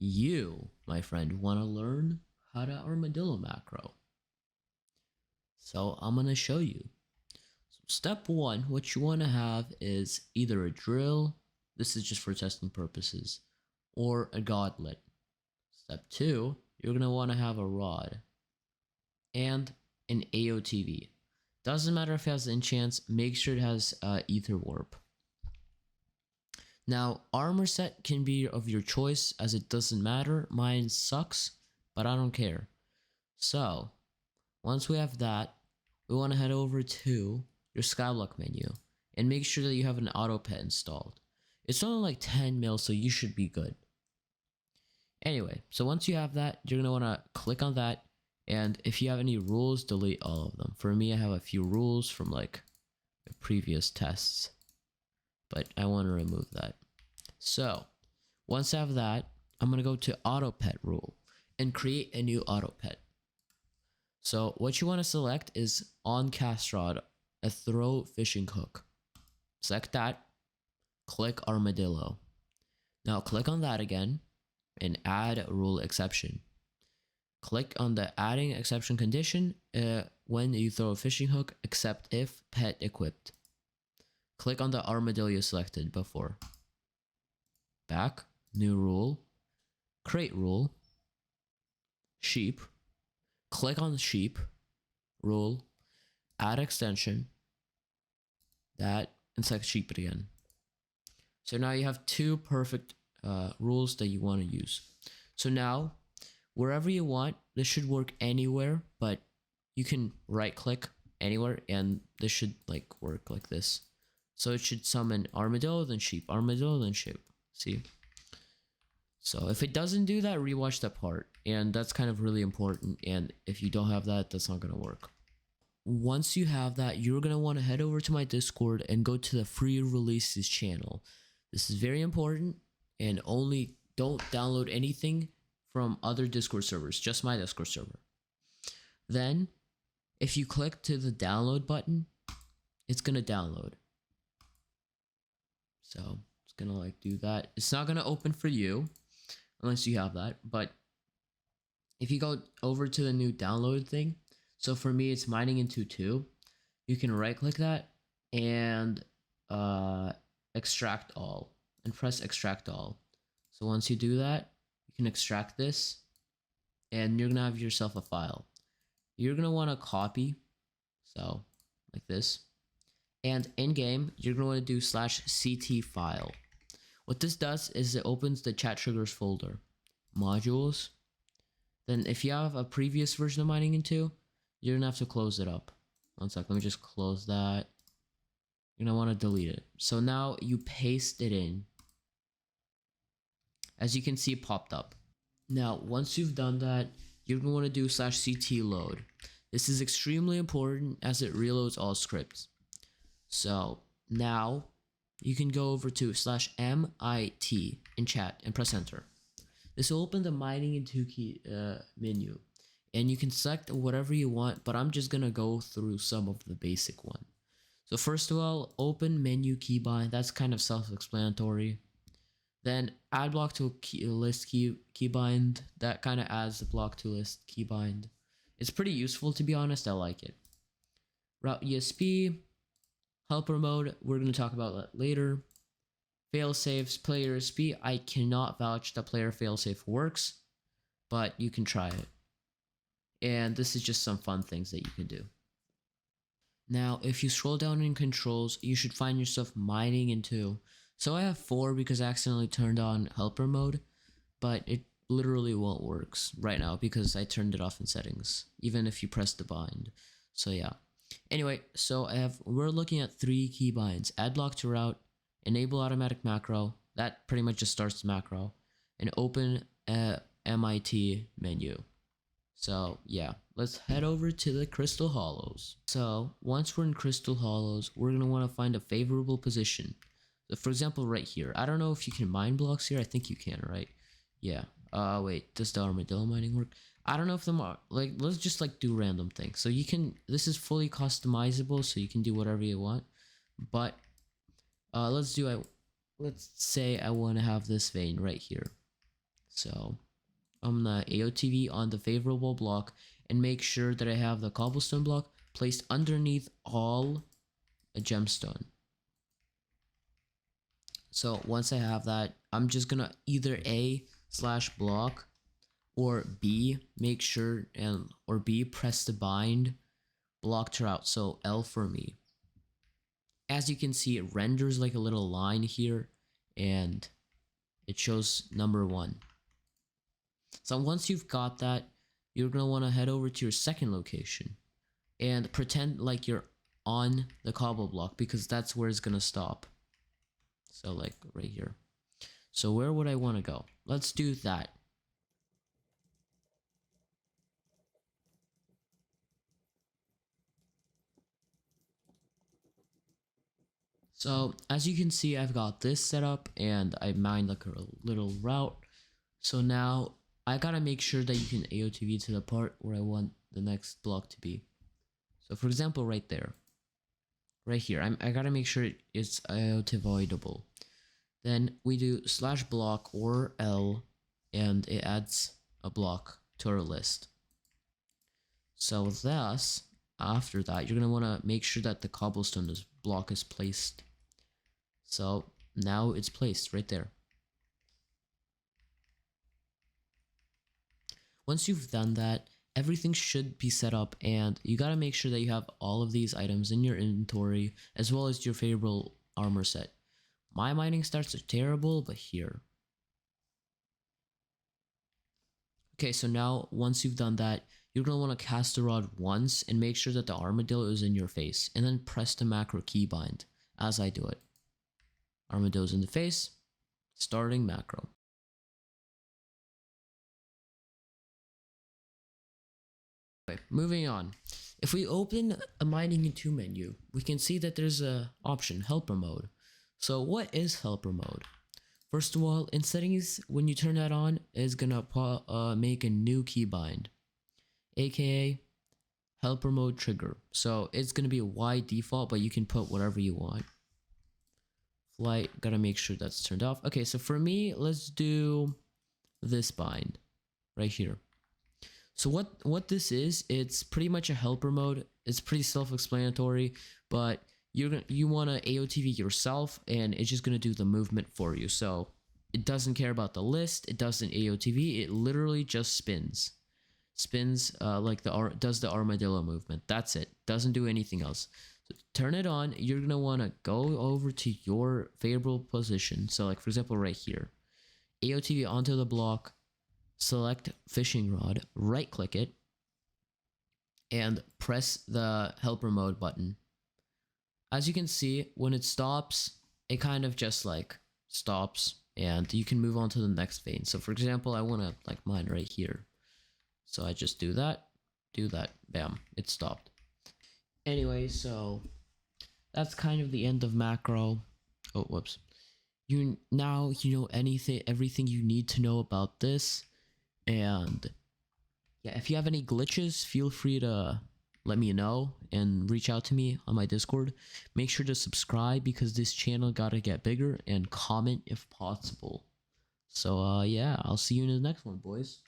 You, my friend, want to learn how to Armadillo macro. So I'm going to show you. So step one, what you want to have is either a drill, this is just for testing purposes, or a gauntlet. Step two, you're going to want to have a rod and an AOTV. Doesn't matter if it has enchants, make sure it has ether warp. Now, armor set can be of your choice as it doesn't matter. Mine sucks, but I don't care. So, once we have that, we want to head over to your skyblock menu and make sure that you have an auto pet installed. It's only like 10 mil, so you should be good. Anyway, so once you have that, you're going to want to click on that. And if you have any rules, delete all of them. For me, I have a few rules from like previous tests, but I want to remove that. So once I have that, I'm going to go to auto pet rule and create a new auto pet. So what you want to select is on cast rod, a throw fishing hook. Select that, click Armadillo. Now click on that again and add rule exception. Click on the adding exception condition when you throw a fishing hook, except if pet equipped. Click on the armadillo you selected before. Back, new rule, create rule, sheep. Click on the sheep rule, add extension, that, and select sheep again. So now you have two perfect rules that you want to use. So now, wherever you want, this should work anywhere, but you can right click anywhere and this should like work like this. So it should summon armadillo, then sheep, armadillo, then sheep. See? So if it doesn't do that, rewatch that part. And that's kind of really important. And if you don't have that, that's not going to work. Once you have that, you're going to want to head over to my Discord and go to the free releases channel. This is very important, and only don't download anything from other Discord servers, just my Discord server. Then, if you click to the download button, it's going to download. So, it's going to like do that. It's not going to open for you unless you have that, but if you go over to the new download thing, so for me it's mining into 2, you can right click that and extract all and press extract all. So once you do that, you can extract this and you're gonna have yourself a file. You're gonna want to copy, so like this, and in game you're gonna want to do /ct file. What this does is it opens the chat triggers folder, modules. Then if you have a previous version of mining into, you're gonna have to close it up. One sec, let me just close that. You're gonna want to delete it. So now you paste it in. As you can see, it popped up. Now, once you've done that, you're gonna want to do /ct load. This is extremely important as it reloads all scripts. So now you can go over to /mit in chat and press enter. This will open the mining into key menu, and you can select whatever you want, but I'm just gonna go through some of the basic one. So first of all, open menu keybind. That's kind of self-explanatory. Then add block to list keybind. That kind of adds the block to list keybind. It's pretty useful, to be honest. I like it. Route ESP, helper mode. We're gonna talk about that later. Failsafes, player ESP. I cannot vouch that player failsafe works, but you can try it. And this is just some fun things that you can do. Now, if you scroll down in controls, you should find yourself mining into. So I have 4 because I accidentally turned on helper mode, but it literally won't work right now because I turned it off in settings, even if you press the bind. So yeah. Anyway, so we're looking at 3 keybinds: add block to route, enable automatic macro, that pretty much just starts the macro, and open MIT menu. So yeah, let's head over to the Crystal Hollows. So once we're in Crystal Hollows, we're going to want to find a favorable position. So for example, right here. I don't know if you can mine blocks here. I think you can, right? Yeah. Wait, does the armadillo mining work? I don't know if like, let's just like do random things. So you can, this is fully customizable, so you can do whatever you want. But let's say I want to have this vein right here. So I'm gonna AOTV on the favorable block and make sure that I have the cobblestone block placed underneath all a gemstone. So once I have that, I'm just gonna either A/block or B make sure or B press to bind blocked her out. So L for me. As you can see, it renders like a little line here and it shows number 1. So once you've got that, you're going to want to head over to your second location and pretend like you're on the cobble block because that's where it's going to stop. So like right here. So where would I want to go? Let's do that. So as you can see, I've got this set up and I mined like a little route. So now I gotta make sure that you can AOTV to the part where I want the next block to be. So for example, right there, right here, I gotta make sure it's AOTavoidable. Then we do /block or L, and it adds a block to our list. So thus, after that, you're gonna want to make sure that the cobblestone block is placed. So now it's placed right there. Once you've done that, everything should be set up and you gotta make sure that you have all of these items in your inventory as well as your favorable armor set. My mining starts are terrible, but here. Okay, so now once you've done that, you're gonna want to cast the rod once and make sure that the armadillo is in your face and then press the macro keybind as I do it. Armadillo's in the face, starting macro. Okay, moving on. If we open a mining in 2 menu, we can see that there's a option, helper mode. So what is helper mode? First of all, in settings, when you turn that on, it's gonna make a new keybind, aka helper mode trigger. So it's gonna be a wide default, but you can put whatever you want. Flight, gotta make sure that's turned off. Okay, so for me, let's do this bind right here. So what this is, it's pretty much a helper mode. It's pretty self-explanatory, but you want to AOTV yourself and it's just going to do the movement for you. So it doesn't care about the list, it doesn't AOTV, it literally just spins like does the armadillo movement. That's it, doesn't do anything else. So turn it on, you're going to want to go over to your favorable position. So like for example right here, AOTV onto the block, select fishing rod, right click it, and press the helper mode button. As you can see, when it stops, it kind of just like stops and you can move on to the next vein. So for example, I want to like mine right here. So I just do that, bam, it stopped. Anyway, so that's kind of the end of macro. Oh, whoops. You know everything you need to know about this. And yeah, if you have any glitches, feel free to let me know and reach out to me on my Discord. Make sure to subscribe because this channel gotta get bigger, and comment if possible. So yeah, I'll see you in the next one, boys.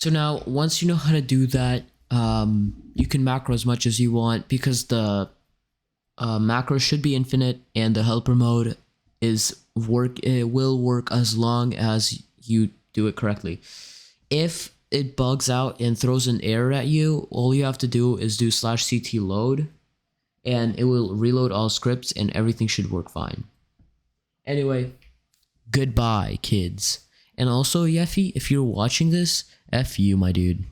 So now, once you know how to do that, you can macro as much as you want because the macro should be infinite and the helper mode it will work as long as you do it correctly. If it bugs out and throws an error at you, all you have to do is do /ct load and it will reload all scripts and everything should work fine. Anyway, goodbye, kids. And also, Yeffy, if you're watching this, F you, my dude.